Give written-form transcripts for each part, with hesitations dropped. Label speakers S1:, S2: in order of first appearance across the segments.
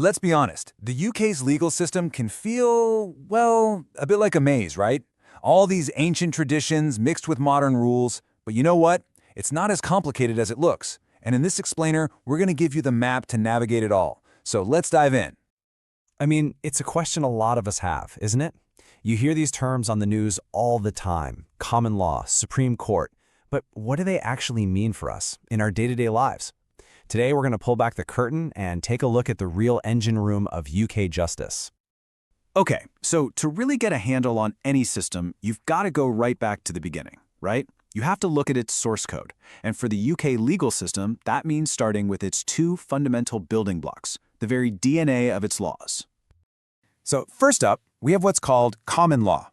S1: Let's be honest, the UK's legal system can feel, well, a bit like a maze, right? All these ancient traditions mixed with modern rules, but you know what? It's not as complicated as it looks. And in this explainer, we're going to give you the map to navigate it all. So let's dive in.
S2: I mean, it's a question a lot of us have, isn't it? You hear these terms on the news all the time: common law, Supreme Court. But what do they actually mean for us in our day-to-day lives? Today, we're going to pull back the curtain and take a look at the real engine room of UK justice.
S3: Okay, so to really get a handle on any system, you've got to go right back to the beginning, right? You have to look at its source code. And for the UK legal system, that means starting with its two fundamental building blocks, the very DNA of its laws.
S1: So first up, we have what's called common law.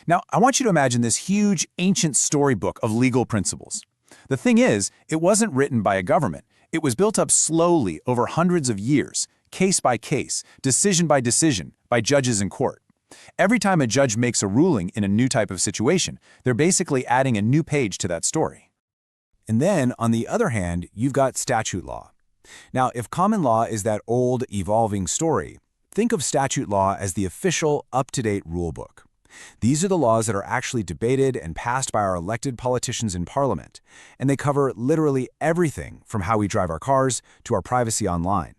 S1: Now, I want you to imagine this huge, ancient storybook of legal principles. The thing is, it wasn't written by a government. It was built up slowly over hundreds of years, case by case, decision by decision, by judges in court. Every time a judge makes a ruling in a new type of situation, they're basically adding a new page to that story. And then, on the other hand, you've got statute law. Now, if common law is that old, evolving story, think of statute law as the official, up-to-date rulebook. These are the laws that are actually debated and passed by our elected politicians in Parliament, and they cover literally everything from how we drive our cars to our privacy online.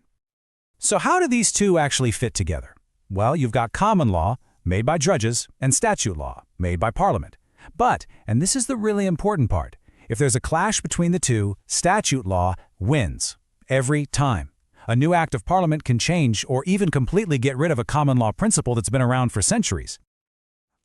S4: So how do these two actually fit together? Well, you've got common law, made by judges, and statute law, made by Parliament. But, and this is the really important part, if there's a clash between the two, statute law wins. Every time. A new act of Parliament can change or even completely get rid of a common law principle that's been around for centuries.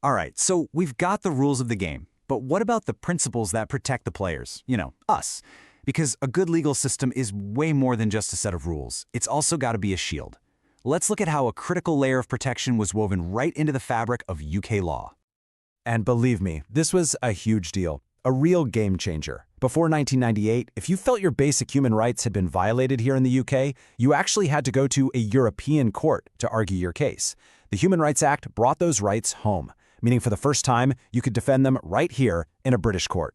S2: All right, so we've got the rules of the game, but what about the principles that protect the players? You know, us. Because a good legal system is way more than just a set of rules. It's also got to be a shield. Let's look at how a critical layer of protection was woven right into the fabric of UK law. And believe me, this was a huge deal, a real game changer. Before 1998, if you felt your basic human rights had been violated here in the UK, you actually had to go to a European court to argue your case. The Human Rights Act brought those rights home, meaning for the first time, you could defend them right here in a British court.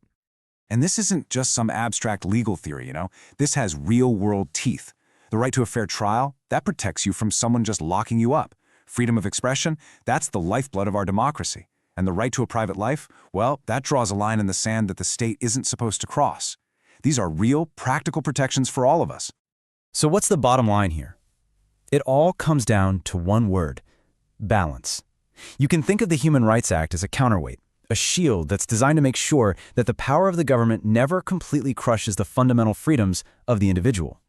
S1: And this isn't just some abstract legal theory, you know? This has real-world teeth. The right to a fair trial, that protects you from someone just locking you up. Freedom of expression, that's the lifeblood of our democracy. And the right to a private life, well, that draws a line in the sand that the state isn't supposed to cross. These are real, practical protections for all of us.
S2: So what's the bottom line here? It all comes down to one word: balance. You can think of the Human Rights Act as a counterweight, a shield that's designed to make sure that the power of the government never completely crushes the fundamental freedoms of the individual.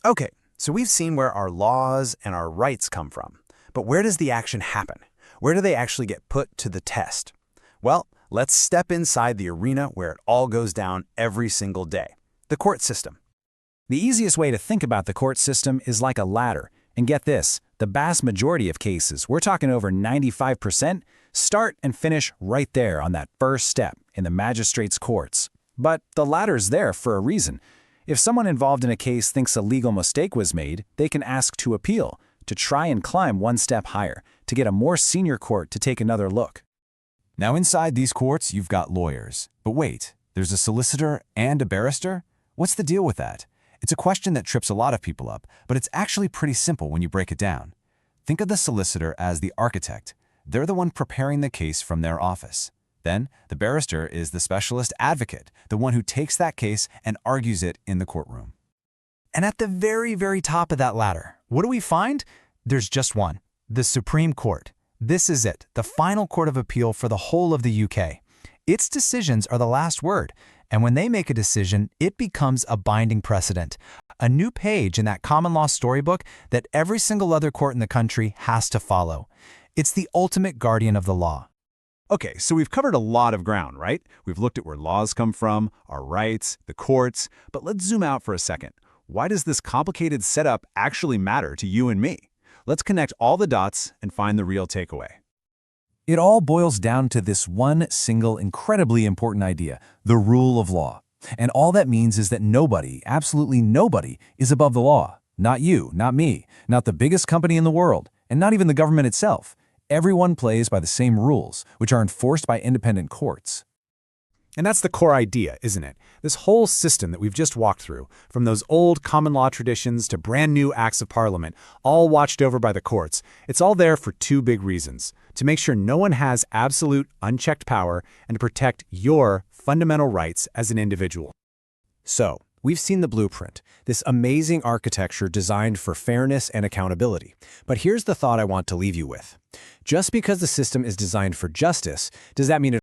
S2: Okay, so we've seen where our laws and our rights come from. But where does the action happen? Where do they actually get put to the test? Well, let's step inside the arena where it all goes down every single day: the court system.
S4: The easiest way to think about the court system is like a ladder. And get this, the vast majority of cases, we're talking over 95%, start and finish right there on that first step in the magistrate's courts. But the ladder's there for a reason. If someone involved in a case thinks a legal mistake was made, they can ask to appeal, to try and climb one step higher, to get a more senior court to take another look.
S1: Now inside these courts, you've got lawyers. But wait, there's a solicitor and a barrister? What's the deal with that? It's a question that trips a lot of people up, but it's actually pretty simple when you break it down. Think of the solicitor as the architect. They're the one preparing the case from their office. Then, the barrister is the specialist advocate, the one who takes that case and argues it in the courtroom.
S4: And at the very, very top of that ladder, what do we find? There's just one: the Supreme Court. This is it, the final court of appeal for the whole of the UK. Its decisions are the last word, and when they make a decision, it becomes a binding precedent, a new page in that common law storybook that every single other court in the country has to follow. It's the ultimate guardian of the law.
S3: Okay, so we've covered a lot of ground, right? We've looked at where laws come from, our rights, the courts, but let's zoom out for a second. Why does this complicated setup actually matter to you and me? Let's connect all the dots and find the real takeaway.
S1: It all boils down to this one single, incredibly important idea: the rule of law. And all that means is that nobody, absolutely nobody, is above the law. Not you, not me, not the biggest company in the world, and not even the government itself. Everyone plays by the same rules, which are enforced by independent courts. And that's the core idea, isn't it? This whole system that we've just walked through, from those old common law traditions to brand new acts of parliament, all watched over by the courts, it's all there for two big reasons: to make sure no one has absolute, unchecked power, and to protect your fundamental rights as an individual.
S5: So, we've seen the blueprint, this amazing architecture designed for fairness and accountability. But here's the thought I want to leave you with. Just because the system is designed for justice, does that mean it